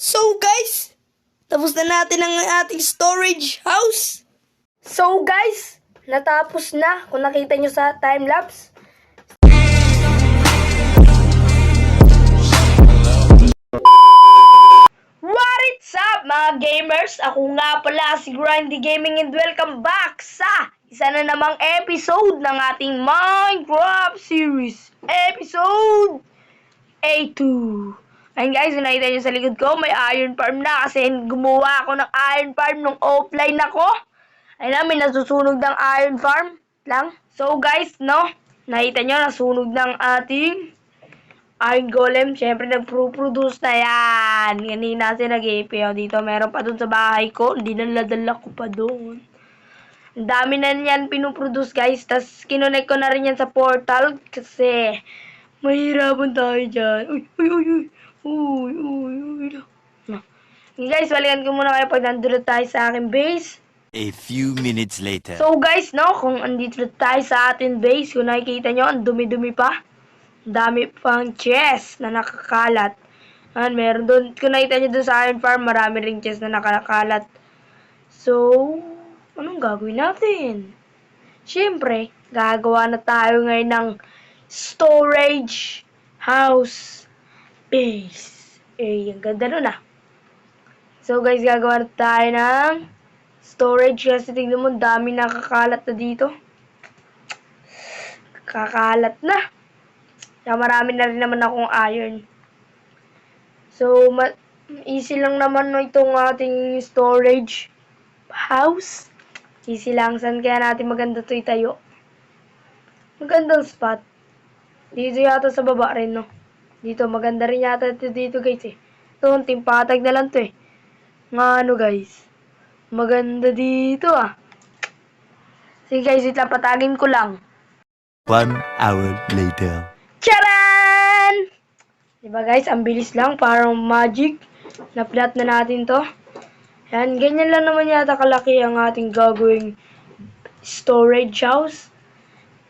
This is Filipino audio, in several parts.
So guys, tapos na natin ang ating storage house. So guys, natapos na. Kung nakita nyo sa time-lapse. What's up mga gamers? Ako nga pala si Grindy Gaming and welcome back sa isa na namang episode ng ating Minecraft series. Episode A2. Ayun guys, nakita nyo sa likod ko, may iron farm na kasi gumawa ako ng iron farm nung offline ako. Ayun na, may nasusunog ng iron farm lang. So guys, no, nakita nyo, nasunog ng ating iron golem. Siyempre, nag-produce na yan. Kanina kasi nag-APO dito. Meron pa dun sa bahay ko. Hindi naladala ko pa dun. Ang dami na yan pinuproduce guys. Tapos, kinonect ko na rin yan sa portal kasi mahirapan tayo dyan. Uy, uy, uy, uy. Uy, uy, uy. No. Guys, balikan ko muna kayo pag nandun tayo sa aking base. A few minutes later. So guys, no, kung andito tayo sa ating base, kung nakikita nyo, ang dumi-dumi pa. Ang dami pang chest na nakakalat. Meron doon, kung nakita nyo doon sa iron farm, marami ring chest na nakakalat. So, anong gagawin natin? Siyempre, gagawa na tayo ngayon ng storage house base. Eh, ang ganda nun ah. So guys, gagawa na tayo ng storage kasi tignan mo, dami nakakalat na dito. Kakalat na. Kaya marami na rin naman akong iron. So, easy lang naman no, itong ating storage house. Easy lang. Saan kaya natin maganda ito itayo? Magandang spot. Dito yata sa baba rin, no? Dito, maganda rin yata ito dito, guys, eh. Ito, unting patag na lang ito, eh. Nga ano, guys. Maganda dito, ah. Sige, guys, wait lang. Patagin ko lang. 1 hour later. Charan! Diba guys, ang bilis lang, parang magic. Na-plot na natin to. Yan, ganyan lang naman yata kalaki ang ating gagawing storage house.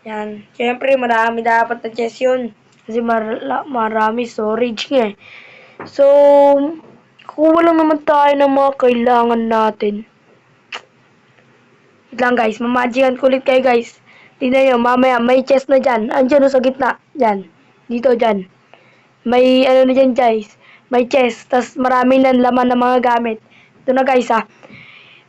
Yan, syempre marami dapat na chest yun. Kasi marami storage nga eh. So, kuha lang naman tayo ng mga kailangan natin. Wait lang guys, mamagikan ko ulit kayo guys. Tignan nyo, mamaya may chest na dyan. Andyan sa gitna. Dyan. Dito dyan. May ano na dyan guys. May chest. Tapos marami na laman ng mga gamit. Ito na guys ha.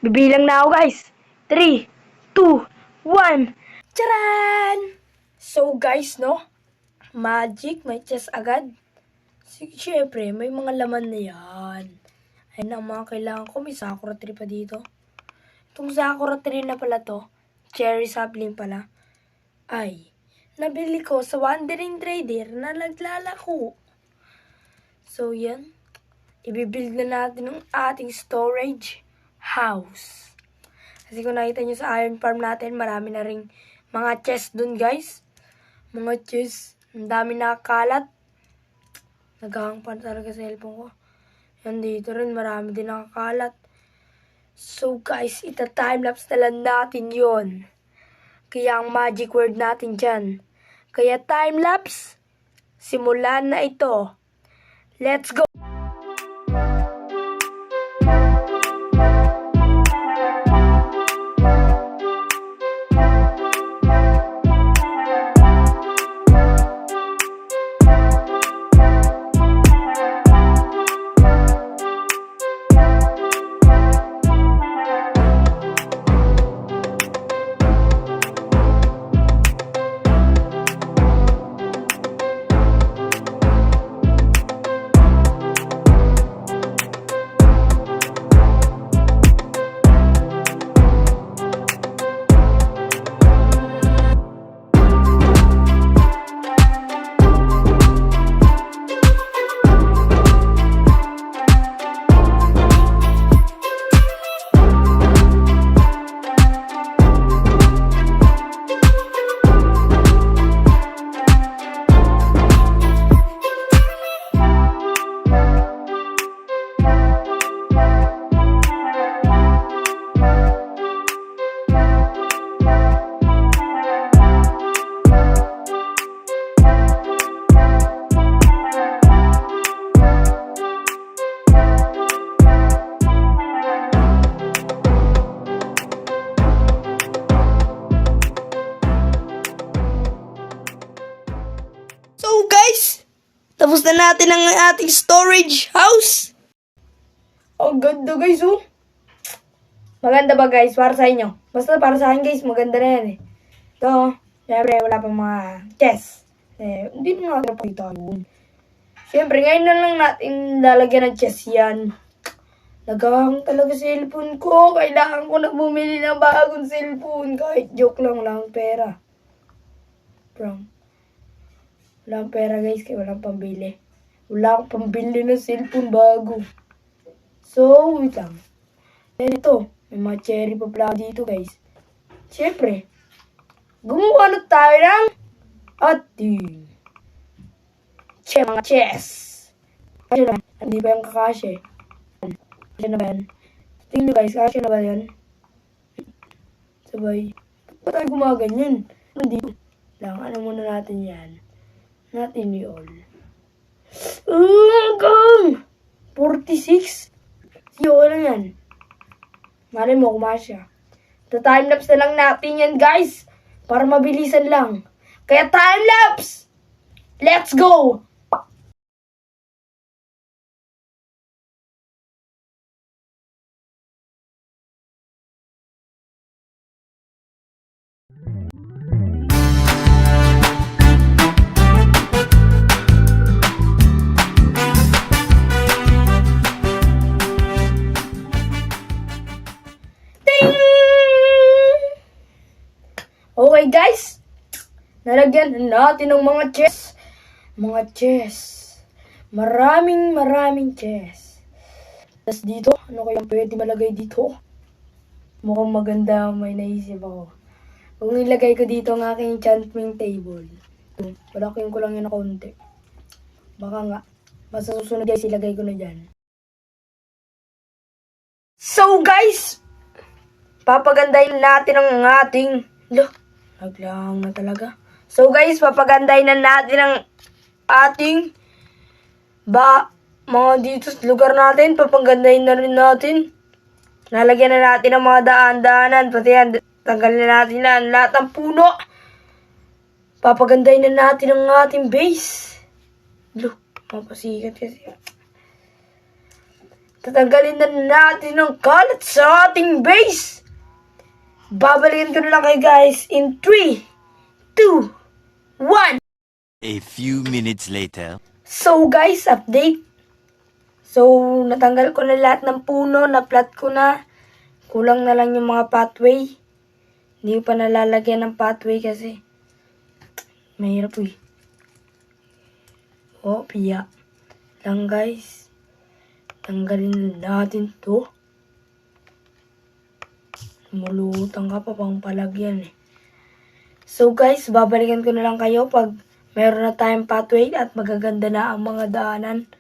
Bibilang na ako guys. 3, 2, 1. Charan! So guys no. Magic. May chest agad. Siyempre may mga laman na yan. Ayun ang mga kailangan ko. May sakura tree pa dito. Itong sakura tree na pala to. Cherry sapling pala. Ay, nabili ko sa Wandering Trader na naglalako. So, yan. Ibibuild na natin ang ating storage house. Kasi kung nakita nyo sa iron farm natin, marami na ring mga chest dun, guys. Mga chest. Ang dami nakakalat. Naghahang pa talaga sa cellphone ko. Yan dito rin, marami din nakakalat. So, guys, ita-timelapse na lang natin yon. Kaya ang magic word natin dyan. Kaya time-lapse, simulan na ito. Let's go! natin ang ating storage house. Ang ganda guys, oh. Maganda ba guys para sa inyo? Basta para sa akin guys, maganda na yan eh. Ito, syempre wala pang mga chest. Hindi na natin napakita yun. Syempre, ngayon na lang natin lalagyan ng chest yan. Nagahang talaga cellphone ko. Kailangan ko na bumili ng bagong cellphone. Kahit joke lang, walang pera. Prank. Walang pera guys, kaya walang pambili. Wala akong pambili ng cellphone bago. So, wait lang. Then ito, may mga cherry pa pala dito guys. Siyempre, gumawa na tayo ng ating mga chess. Kasi na, hindi ba yung kakasya? Kasi na ba yan? Tingnan nyo guys, kasya na ba yan? Sabay, ba't tayo gumaganyan? Nandito lang, ano muna natin yan? Natin yun. Hanggang 46? Siyo lang yan. Mali mo, kumasya. Ta-timelapse na lang natin yan, guys. Para mabilisan lang. Kaya timelapse! Let's go! Okay guys, nalagyan natin ng mga chess. Mga chess. Maraming chess. Tapos dito, ano kayang pwede malagay dito? Mukhang maganda, may naisip ako. Kung nilagay ko dito ang aking enchantment table. Palaking ko lang yun na konti. Baka nga, basta susunod guys, ilagay ko na dyan. So guys, papagandahin natin ang ating... Naglang na talaga. So guys, papagandahin na natin ang ating mga dito sa lugar natin. Papagandahin na rin natin. Nalagyan na natin ang mga daan-daanan. Pati yan, tanggalin na natin na lahat ng puno. Papagandahin na natin ang ating base. Mapasikat kasi. Tatanggalin na natin ang kalat sa ating base. Babalikan ko na lang kayo guys in 3, 2, 1. A few minutes later. So guys, update. So, natanggal ko na lahat ng puno, na-plat ko na. Kulang na lang yung mga pathway. Hindi pa nalalagyan ng pathway kasi mahirap eh. Oh, piya. Lang guys. Tanggalin natin to. Mulutang ka pa pang palagyan eh. So guys, babalikan ko na lang kayo pag meron na tayong pathway at magaganda na ang mga daanan.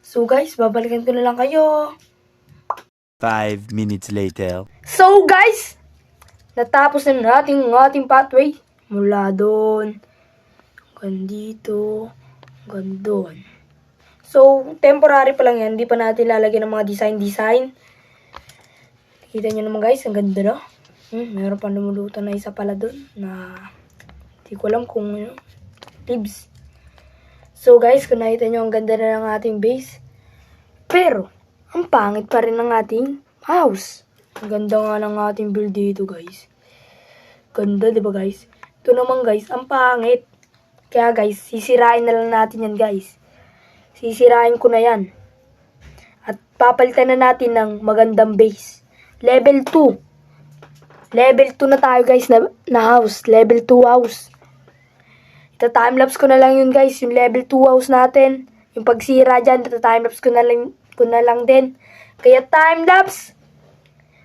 So guys, babalikan ko na lang kayo. 5 minutes later. So guys, natapos na natin ang ating pathway. Mula doon, hanggang dito, hanggang doon. So, temporary pa lang yan. Hindi pa natin lalagyan ng mga design. Kita nyo naman guys, ang ganda na. Meron pa lumulutan na isa pala doon na hindi ko alam kung leaves. So guys, kung nakita nyo, ang ganda na ng ating base. Pero, ang pangit pa rin ng ating house. Ang ganda nga ng ating build dito guys. Ganda, di ba guys? Ito naman guys, ang pangit. Kaya guys, sisirain na lang natin yan guys. Sisirain ko na yan. At papalitan na natin ng magandang base. Level 2. Level 2 na tayo guys na house. Level 2 house. Ita-timelapse ko na lang yun guys. Yung level 2 house natin. Yung pagsira dyan, ita-timelapse ko na lang din. Kaya timelapse.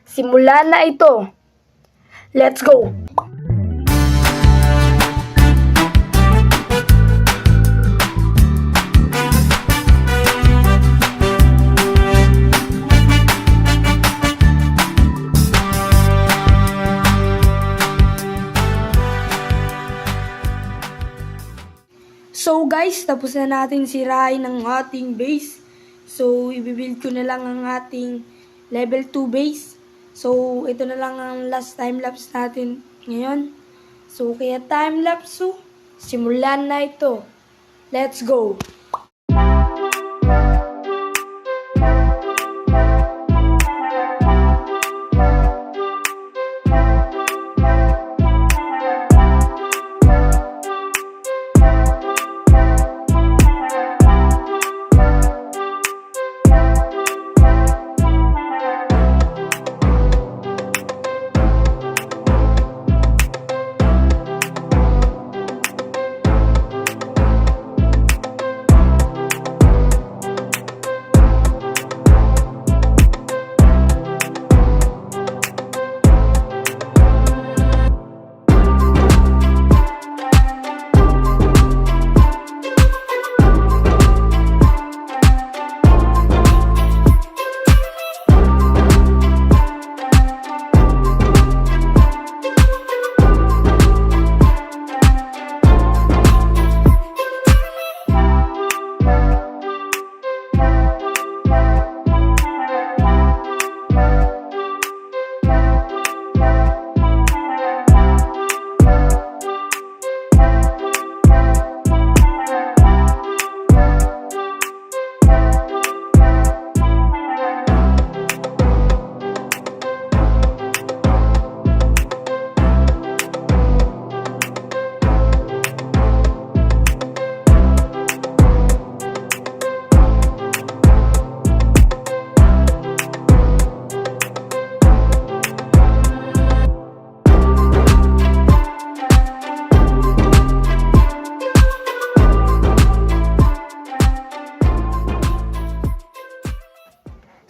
Simulan na ito. Let's go. So guys, tapos na natin sirain ang ating base. So, ibibuild ko na lang ang ating level 2 base. So, ito na lang ang last time-lapse natin ngayon. So, kaya time-lapse, simulan na ito. Let's go!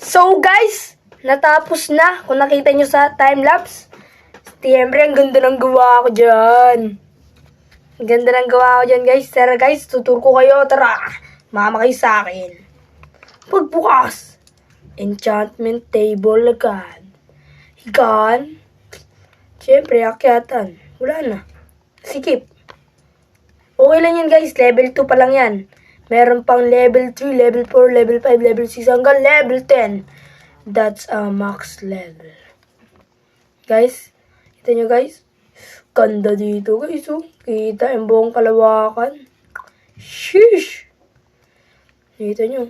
So guys, natapos na. Kung nakita nyo sa timelapse, siyempre ang ganda ng gawa ko dyan. Ang ganda ng gawa ko dyan guys. Tara guys, tutur ko kayo. Tara, mama kayo sa akin. Pagbukas, enchantment table agad. Higaan. Siyempre, akyatan. Wala na. Sikip. Okay lang yan guys, level 2 pa lang yan. Meron pang level 3, level 4, level 5, level 6, hanggang level 10. That's a max level. Guys, kita nyo guys? Ganda dito guys, oh. Kita yung buong kalawakan. Sheesh! Kita nyo.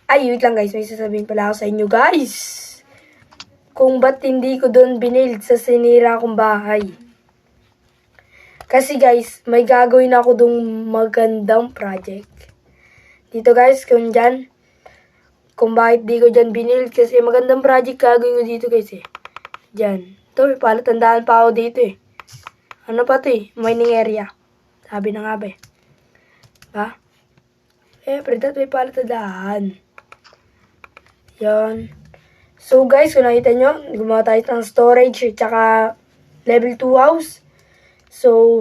Ay, wait lang guys, may sasabihin pala ako sa inyo guys. Kung ba't hindi ko doon binild sa sinira kong bahay. Kasi guys, may gagawin ako doon magandang project. Dito guys, kung bakit di ko dyan binild kasi magandang project gagawin ko dito guys eh. Dyan. Ito, palatandaan pa ako dito eh. Ano pa ito eh? Mining area. Sabi na nga ba eh. Ha? Pero dapat may palatandaan. Yan. So guys, kung nakita nyo, gumawa tayo ng storage at saka level 2 house. So,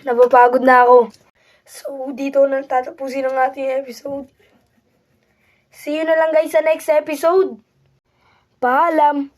napapagod na ako. So, dito na tatapusin ang ating episode. See you na lang guys sa next episode. Paalam!